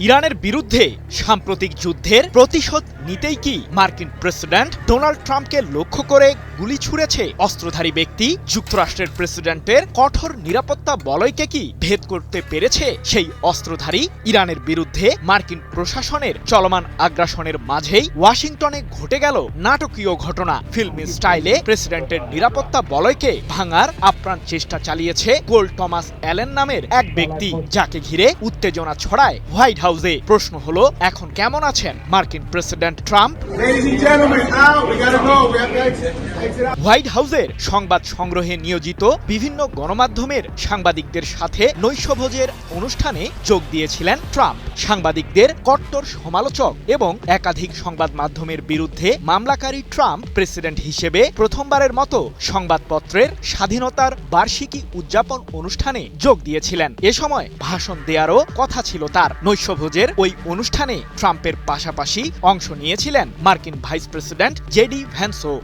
ইরানের বিরুদ্ধে সাম্প্রতিক যুদ্ধের প্রতিশোধ নিতেই কি মার্কিন প্রেসিডেন্ট ডোনাল্ড ট্রাম্পকে লক্ষ্য করে গুলি ছুঁড়েছে অস্ত্রধারী ব্যক্তি? যুক্তরাষ্ট্রের প্রেসিডেন্টের কঠোর নিরাপত্তা বলয়কে কি ভেদ করতে পেরেছে সেই অস্ত্রধারী? ইরানের বিরুদ্ধে মার্কিন প্রশাসনের চলমান আগ্রাসনের মাঝেই ওয়াশিংটনে ঘটে গেল নাটকীয় ঘটনা। ফিল্মি স্টাইলে প্রেসিডেন্টের নিরাপত্তা বলয়কে ভাঙার আপ্রাণ চেষ্টা চালিয়েছে কোল টমাস অ্যালেন নামের এক ব্যক্তি, যাকে ঘিরে উত্তেজনা ছড়ায় হোয়াইট হাউসে। প্রশ্ন হলো, এখন কেমন আছেন মার্কিন প্রেসিডেন্ট ট্রাম্প? হোয়াইট হাউসের সংবাদ সংগ্রহে নিয়োজিত বিভিন্ন গণমাধ্যমের সাংবাদিকদের সাথে নৈশভোজের অনুষ্ঠানে যোগ দিয়েছিলেন ট্রাম্প। সাংবাদিকদের কট্টর সমালোচক এবং একাধিক সংবাদ মাধ্যমের বিরুদ্ধে মামলাকারী ট্রাম্প প্রেসিডেন্ট হিসেবে প্রথমবারের মতো সংবাদপত্রের স্বাধীনতার বার্ষিকী উদযাপন অনুষ্ঠানে যোগ দিয়েছিলেন। এ সময় ভাষণ দেওয়ারও কথা ছিল তার। নৈশভোজের ওই অনুষ্ঠানে ট্রাম্পের পাশাপাশি অংশ নিয়েছিলেন মার্কিন ভাইস প্রেসিডেন্ট জেডি ভ্যান্সও।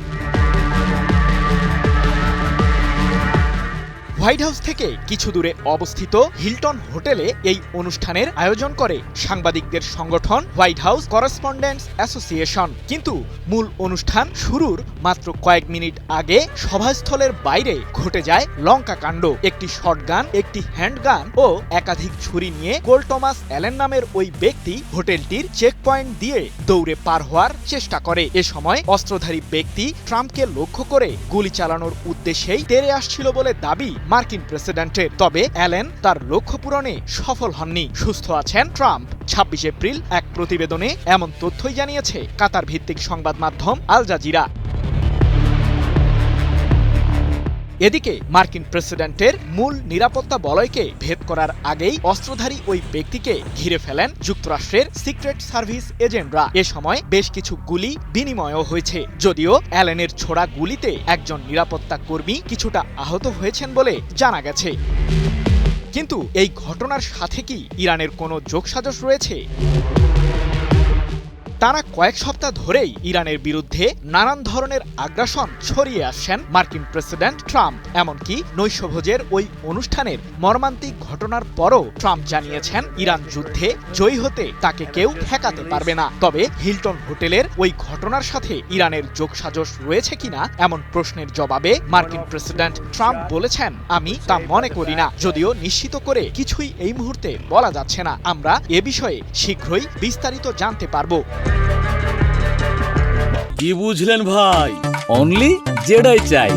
হোয়াইট হাউস থেকে কিছু দূরে অবস্থিত হিলটন হোটেলে এই অনুষ্ঠানের আয়োজন করে সাংবাদিকদের সংগঠন হোয়াইট হাউস করেসপন্ডেন্টস অ্যাসোসিয়েশন। কিন্তু মূল অনুষ্ঠান শুরুর মাত্র কয়েক মিনিট আগে সভাস্থলের বাইরে ঘটে যায় লঙ্কা কাণ্ড। একটি শটগান, একটি হ্যান্ডগান ও একাধিক ছুরি নিয়ে কোল টমাস অ্যালেন নামের ওই ব্যক্তি হোটেলটির চেকপয়েন্ট দিয়ে দৌড়ে পার হওয়ার চেষ্টা করে। এ সময় অস্ত্রধারী ব্যক্তি ট্রাম্পকে লক্ষ্য করে গুলি চালানোর উদ্দেশ্যেই তেড়ে আসছিল বলে দাবি মার্কিন প্রেসিডেন্টের। তবে অ্যালেন তার লক্ষ্য পূরণে সফল হননি। সুস্থ আছেন ট্রাম্প। ২৬ এপ্রিল এক প্রতিবেদনে এমন তথ্যই জানিয়েছে কাতার ভিত্তিক সংবাদ মাধ্যম আল জাজিরা। এদিকে মার্কিন প্রেসিডেন্টের মূল নিরাপত্তা বলয়কে ভেদ করার আগেই অস্ত্রধারী ওই ব্যক্তিকে ঘিরে ফেলেন যুক্তরাষ্ট্রের সিক্রেট সার্ভিস এজেন্টরা। এ সময় বেশ কিছু গুলি বিনিময়ও হয়েছে। যদিও অ্যালেনের ছোড়া গুলিতে একজন নিরাপত্তা কর্মী কিছুটা আহত হয়েছেন বলে জানা গেছে। কিন্তু এই ঘটনার সাথে কি ইরানের কোনো যোগসাজশ রয়েছে? টানা কয়েক সপ্তাহ ধরেই ইরানের বিরুদ্ধে নানান ধরনের আগ্রাসন ছড়িয়ে আসছেন মার্কিন প্রেসিডেন্ট ট্রাম্প। এমনকি নৈশভোজের ওই অনুষ্ঠানের মর্মান্তিক ঘটনার পরও ট্রাম্প জানিয়েছেন ইরান যুদ্ধে জয়ী হতে তাকে কেউ ঠেকাতে পারবে না। তবে হিলটন হোটেলের ওই ঘটনার সাথে ইরানের যোগসাজশ রয়েছে কিনা এমন প্রশ্নের জবাবে মার্কিন প্রেসিডেন্ট ট্রাম্প বলেছেন, আমি তা মনে করি না। যদিও নিশ্চিত করে কিছুই এই মুহূর্তে বলা যাচ্ছে না। আমরা এ বিষয়ে শীঘ্রই বিস্তারিত জানতে পারবো। কি বুঝলেন ভাই? অনলি জেডাই চাই।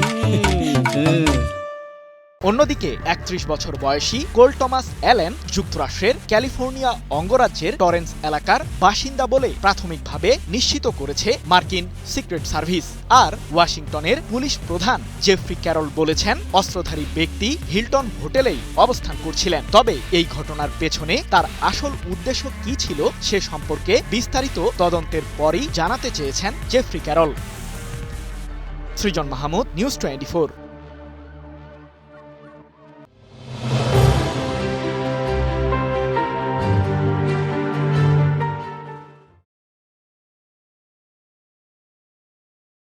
অন্যদিকে ৩১ বছর বয়সী কোল টমাস অ্যালেন যুক্তরাষ্ট্রের ক্যালিফোর্নিয়া অঙ্গরাজ্যের টরেন্স এলাকার বাসিন্দা বলে প্রাথমিকভাবে নিশ্চিত করেছে মার্কিন সিক্রেট সার্ভিস। আর ওয়াশিংটনের পুলিশ প্রধান জেফ্রি ক্যারল বলেছেন, অস্ত্রধারী ব্যক্তি হিলটন হোটেলেই অবস্থান করছিলেন। তবে এই ঘটনার পেছনে তার আসল উদ্দেশ্য কি ছিল সে সম্পর্কে বিস্তারিত তদন্তের পরই জানাতে চেয়েছেন জেফ্রি ক্যারল। সৃজন মাহমুদ, নিউজ 24।